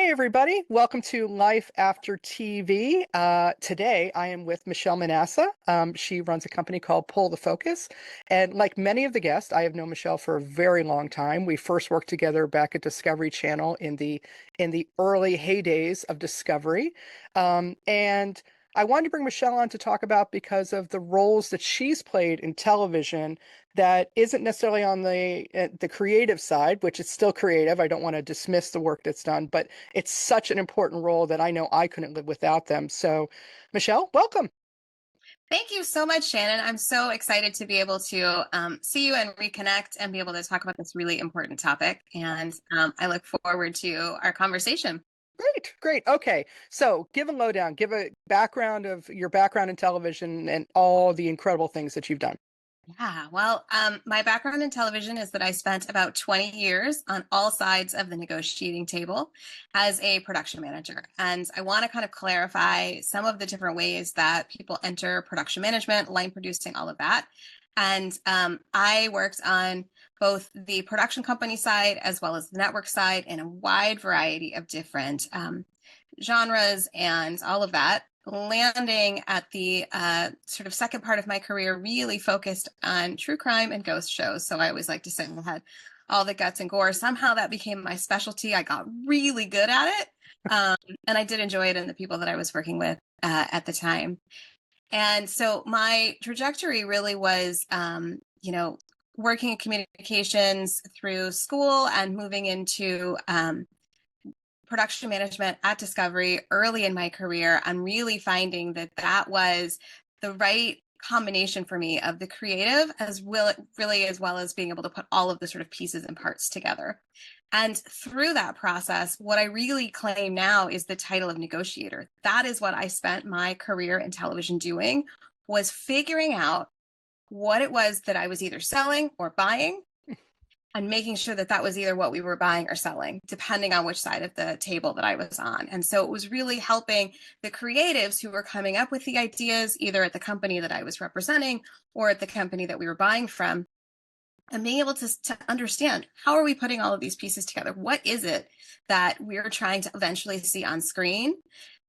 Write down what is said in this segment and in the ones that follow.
Hi, everybody. Welcome to Life After TV. Today, I am with Michelle Manassah. She runs a company called Pull the Focus. And like many of the guests, I have known Michelle for a very long time. We first worked together back at Discovery Channel in the early heydays of Discovery. And I wanted to bring Michelle on to talk about because of the roles that she's played in television that isn't necessarily on the creative side, which is still creative. I don't want to dismiss the work that's done, but it's such an important role that I know I couldn't live without them. So, Michelle, welcome. Thank you so much, Shannon. I'm so excited to be able to see you and reconnect and be able to talk about this really important topic. And I look forward to our conversation. Great, great. Okay, so give a lowdown, give a background of your background in television and all the incredible things that you've done. Yeah, well, my background in television is that I spent about 20 years on all sides of the negotiating table as a production manager. And I want to kind of clarify some of the different ways that people enter production management, line producing, all of that. And I worked on both the production company side as well as the network side in a wide variety of different genres and all of that, landing at the sort of second part of my career, really focused on true crime and ghost shows. So I always like to say I had all the guts and gore. Somehow that became my specialty. I got really good at it. And I did enjoy it and the people that I was working with at the time. And so my trajectory really was, working in communications through school and moving into production management at Discovery early in my career. I'm really finding that that was the right combination for me of the creative as well, really, as well as being able to put all of the sort of pieces and parts together. And through that process, what I really claim now is the title of negotiator. That is what I spent my career in television doing, was figuring out what it was that I was either selling or buying and making sure that that was either what we were buying or selling, depending on which side of the table that I was on. And so it was really helping the creatives who were coming up with the ideas, either at the company that I was representing or at the company that we were buying from, and being able to understand, how are we putting all of these pieces together? What is it that we're trying to eventually see on screen?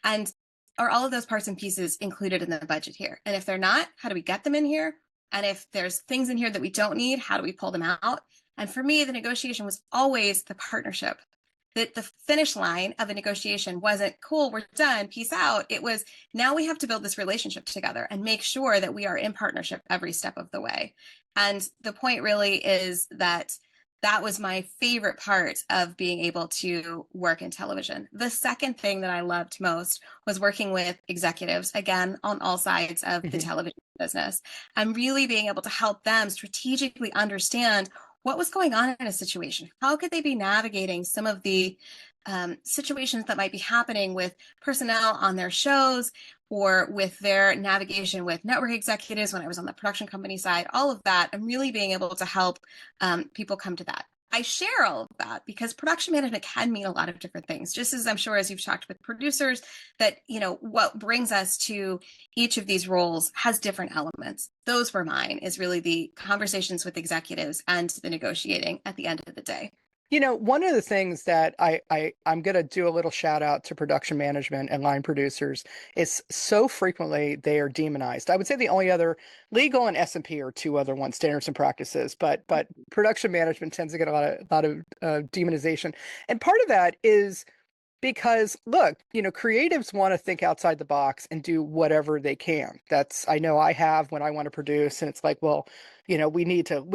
And are all of those parts and pieces included in the budget here? And if they're not, how do we get them in here? And if there's things in here that we don't need, how do we pull them out? And for me, the negotiation was always the partnership. That the finish line of a negotiation wasn't cool, we're done, peace out. It was, now we have to build this relationship together and make sure that we are in partnership every step of the way. And the point really is that that was my favorite part of being able to work in television. The second thing that I loved most was working with executives, again, on all sides of the Mhm. television business, and really being able to help them strategically understand what was going on in a situation. How could they be navigating some of the situations that might be happening with personnel on their shows, or with their navigation with network executives when I was on the production company side, all of that, and really being able to help people come to that. I share all of that because production management can mean a lot of different things, just as I'm sure as you've talked with producers that, what brings us to each of these roles has different elements. Those were mine, is really the conversations with executives and the negotiating at the end of the day. One of the things that I'm going to do a little shout out to production management and line producers is so frequently they are demonized. I would say the only other legal and S&P are two other ones, standards and practices, but production management tends to get a lot of demonization. And part of that is because look, creatives want to think outside the box and do whatever they can. I know I have when I want to produce, and it's like, well, we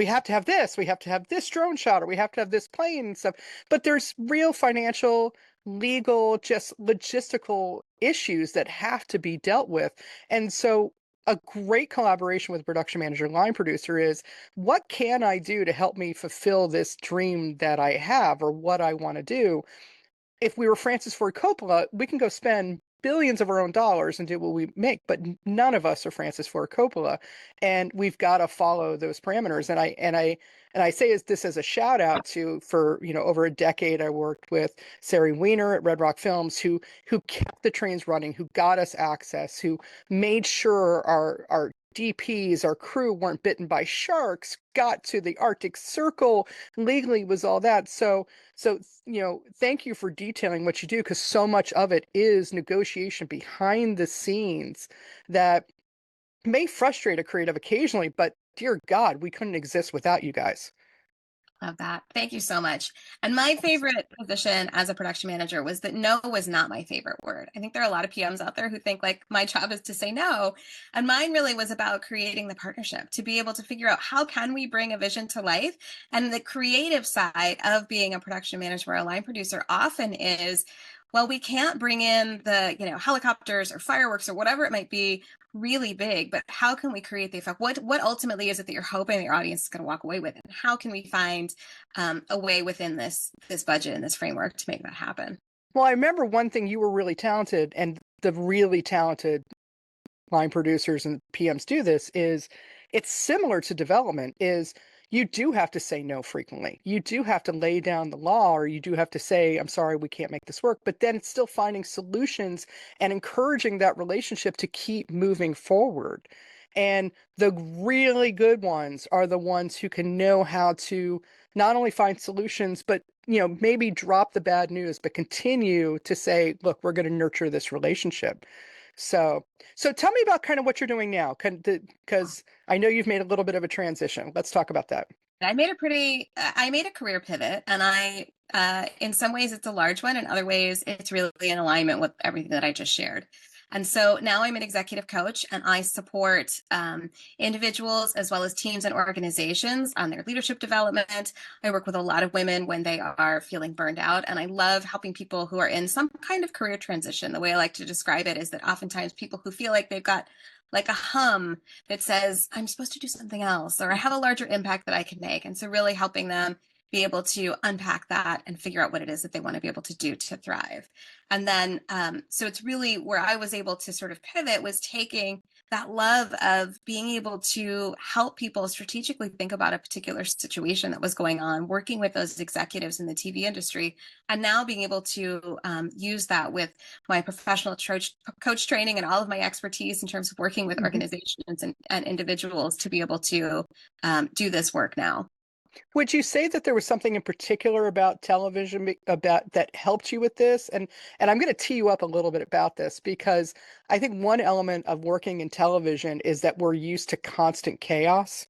have to have this, we have to have this drone shot, or we have to have this plane and stuff. But there's real financial, legal, just logistical issues that have to be dealt with. And so a great collaboration with production manager and line producer is, what can I do to help me fulfill this dream that I have or what I want to do? If we were Francis Ford Coppola, we can go spend billions of our own dollars and do what we make, but none of us are Francis Ford Coppola, and we've got to follow those parameters. And I say this as a shout out to, for over a decade I worked with Sari Weiner at Red Rock Films, who kept the trains running, who got us access, who made sure our DPs, our crew weren't bitten by sharks, got to the Arctic Circle, legally was all that. So, thank you for detailing what you do, because so much of it is negotiation behind the scenes that may frustrate a creative occasionally, but dear God, we couldn't exist without you guys. Love that. Thank you so much. And my favorite position as a production manager was that no was not my favorite word. I think there are a lot of PMs out there who think like my job is to say no. And mine really was about creating the partnership, to be able to figure out how can we bring a vision to life. And the creative side of being a production manager or a line producer often is, well, we can't bring in the, helicopters or fireworks or whatever it might be really big, but how can we create the effect? What ultimately is it that you're hoping that your audience is going to walk away with? And how can we find a way within this budget and this framework to make that happen? Well, I remember one thing, you were really talented, and the really talented line producers and PMs do this, is it's similar to development, is you do have to say no frequently. You do have to lay down the law, or you do have to say, I'm sorry, we can't make this work. But then it's still finding solutions and encouraging that relationship to keep moving forward. And the really good ones are the ones who can know how to not only find solutions, but maybe drop the bad news, but continue to say, look, we're going to nurture this relationship. So tell me about kind of what you're doing now, because I know you've made a little bit of a transition. Let's talk about that. I made a career pivot, and in some ways it's a large one, in other ways it's really in alignment with everything that I just shared. And so now I'm an executive coach, and I support individuals as well as teams and organizations on their leadership development. I work with a lot of women when they are feeling burned out, and I love helping people who are in some kind of career transition. The way I like to describe it is that oftentimes people who feel like they've got like a hum that says, I'm supposed to do something else, or I have a larger impact that I can make. And so really helping them be able to unpack that and figure out what it is that they want to be able to do to thrive. And then, so it's really where I was able to sort of pivot, was taking that love of being able to help people strategically think about a particular situation that was going on, working with those executives in the TV industry, and now being able to use that with my professional coach training and all of my expertise in terms of working with organizations and individuals to be able to do this work now. Would you say that there was something in particular about television about that helped you with this? And I'm going to tee you up a little bit about this, because I think one element of working in television is that we're used to constant chaos.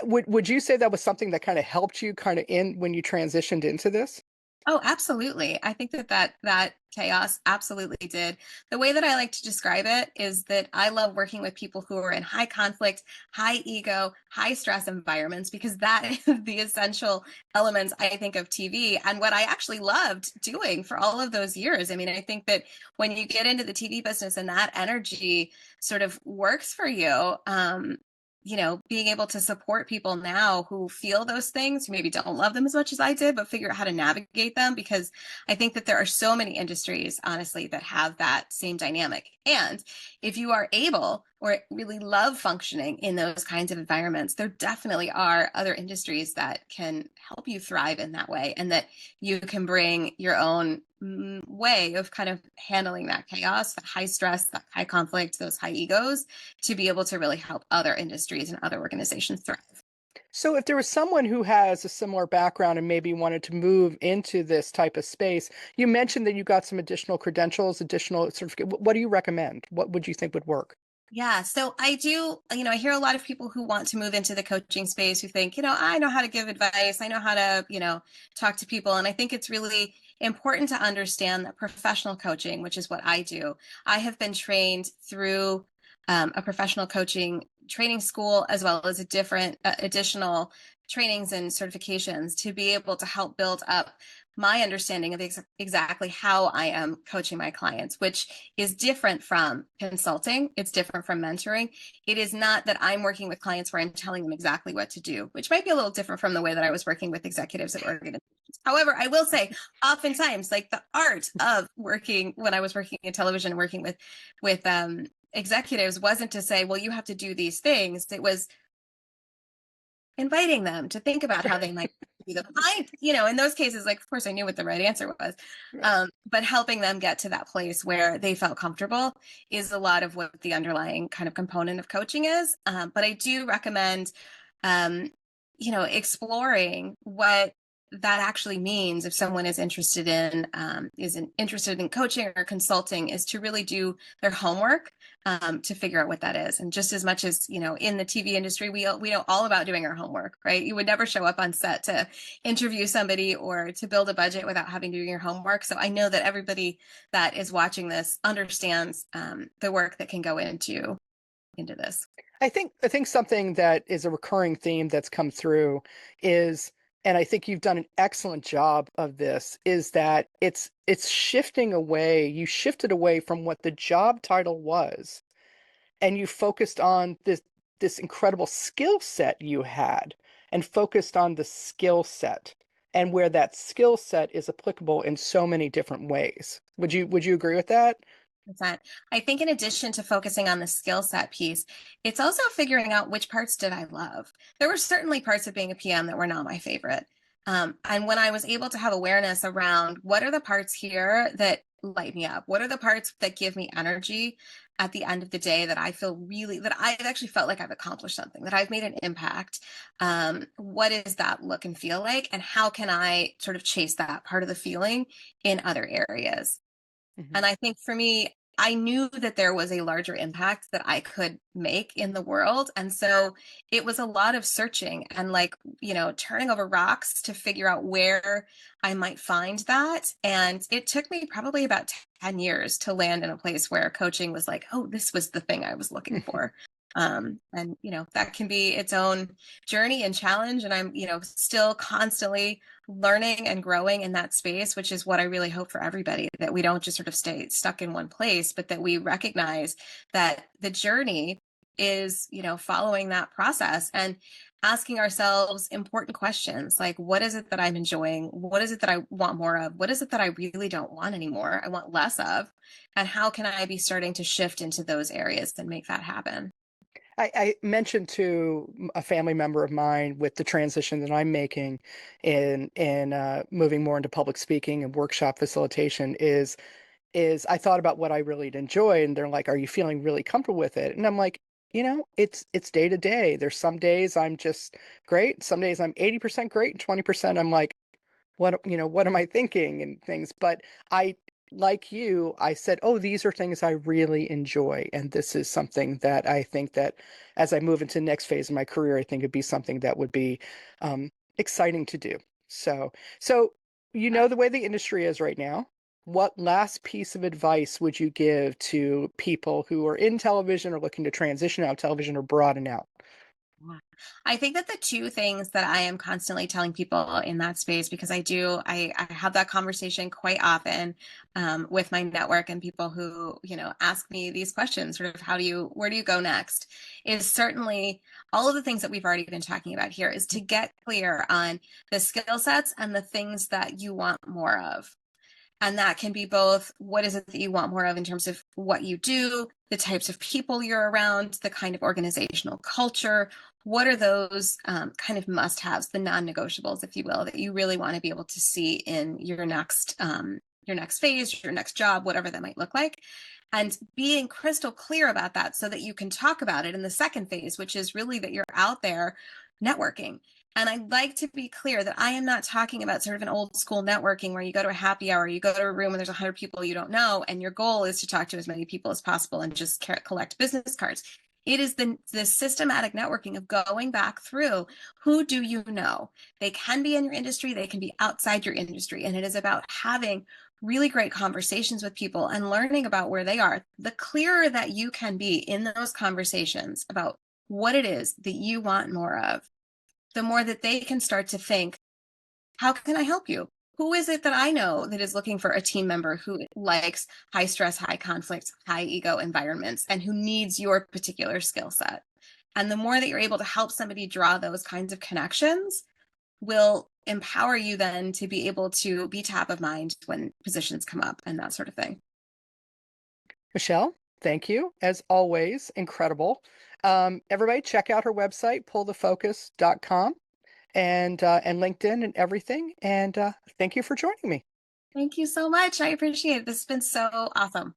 Would you say that was something that kind of helped you kind of in when you transitioned into this? Oh, absolutely. I think that chaos absolutely did. The way that I like to describe it is that I love working with people who are in high conflict, high ego, high stress environments, because that is the essential elements, I think, of TV, and what I actually loved doing for all of those years. I mean, I think that when you get into the TV business and that energy sort of works for you, being able to support people now who feel those things, who maybe don't love them as much as I did, but figure out how to navigate them, because I think that there are so many industries, honestly, that have that same dynamic. And if you are able or really love functioning in those kinds of environments, there definitely are other industries that can help you thrive in that way, and that you can bring your own way of kind of handling that chaos, that high stress, that high conflict, those high egos, to be able to really help other industries and other organizations thrive. So if there was someone who has a similar background and maybe wanted to move into this type of space, you mentioned that you got some additional credentials, additional certificate. What do you recommend? What would you think would work? Yeah, so I do, I hear a lot of people who want to move into the coaching space who think, I know how to give advice. I know how to, talk to people. And I think it's really important to understand that professional coaching, which is what I do, I have been trained through a professional coaching training school, as well as a different additional trainings and certifications to be able to help build up my understanding of exactly how I am coaching my clients, which is different from consulting. It's different from mentoring. It is not that I'm working with clients where I'm telling them exactly what to do, which might be a little different from the way that I was working with executives at organizations. However, I will say, oftentimes, like the art of working when I was working in television, working with executives wasn't to say, well, you have to do these things. inviting them to think about how they might do them. In those cases, like, of course, I knew what the right answer was, Right. but helping them get to that place where they felt comfortable is a lot of what the underlying kind of component of coaching is. But I do recommend, um, exploring what that actually means if someone is interested in coaching or consulting, is to really do their homework, to figure out what that is. And just as much as, in the TV industry, we know all about doing our homework, right? You would never show up on set to interview somebody or to build a budget without having to do your homework. So I know that everybody that is watching this understands the work that can go into this. I think something that is a recurring theme that's come through is, and I think you've done an excellent job of this, is that it's shifting away. You shifted away from what the job title was, and you focused on this incredible skill set you had, and focused on the skill set and where that skill set is applicable in so many different ways. Would you agree with that? I think in addition to focusing on the skill set piece, it's also figuring out which parts did I love. There were certainly parts of being a PM that were not my favorite. And when I was able to have awareness around what are the parts here that light me up, what are the parts that give me energy at the end of the day, that I feel really, that I've actually felt like I've accomplished something, that I've made an impact. What does that look and feel like? And how can I sort of chase that part of the feeling in other areas? Mhm. And I think for me, I knew that there was a larger impact that I could make in the world. And so it was a lot of searching and, like, turning over rocks to figure out where I might find that. And it took me probably about 10 years to land in a place where coaching was like, oh, this was the thing I was looking for. And that can be its own journey and challenge. And I'm, still constantly learning and growing in that space, which is what I really hope for everybody, that we don't just sort of stay stuck in one place, but that we recognize that the journey is, following that process and asking ourselves important questions like, what is it that I'm enjoying? What is it that I want more of? What is it that I really don't want anymore? I want less of. And how can I be starting to shift into those areas and make that happen? I mentioned to a family member of mine with the transition that I'm making in moving more into public speaking and workshop facilitation is I thought about what I really enjoy, and they're like, "Are you feeling really comfortable with it?" And I'm like, it's day to day. There's some days I'm just great, some days I'm 80% great, and 20% I'm like, what am I thinking and things. But I, like you, I said, oh, these are things I really enjoy, and this is something that I think that as I move into the next phase of my career, I think it'd be something that would be exciting to do. So the way the industry is right now, what last piece of advice would you give to people who are in television or looking to transition out of television or broaden out? Yeah. I think that the two things that I am constantly telling people in that space, because I have that conversation quite often, with my network and people who, ask me these questions, sort of where do you go next? Is certainly all of the things that we've already been talking about here, is to get clear on the skill sets and the things that you want more of. And that can be both, what is it that you want more of in terms of what you do, the types of people you're around, the kind of organizational culture. What are those kind of must-haves, the non-negotiables, if you will, that you really want to be able to see in your next phase, your next job, whatever that might look like. And being crystal clear about that so that you can talk about it in the second phase, which is really that you're out there networking. And I'd like to be clear that I am not talking about sort of an old school networking where you go to a happy hour, you go to a room and there's 100 people you don't know, and your goal is to talk to as many people as possible and just collect business cards. It is the systematic networking of going back through, who do you know? They can be in your industry, they can be outside your industry. And it is about having really great conversations with people and learning about where they are. The clearer that you can be in those conversations about what it is that you want more of, the more that they can start to think, how can I help you? Who is it that I know that is looking for a team member who likes high stress, high conflict, high ego environments, and who needs your particular skill set? And the more that you're able to help somebody draw those kinds of connections will empower you then to be able to be top of mind when positions come up and that sort of thing. Michelle? Thank you. As always, incredible. Everybody check out her website, pullthefocus.com, and LinkedIn and everything. And thank you for joining me. Thank you so much. I appreciate it. This has been so awesome.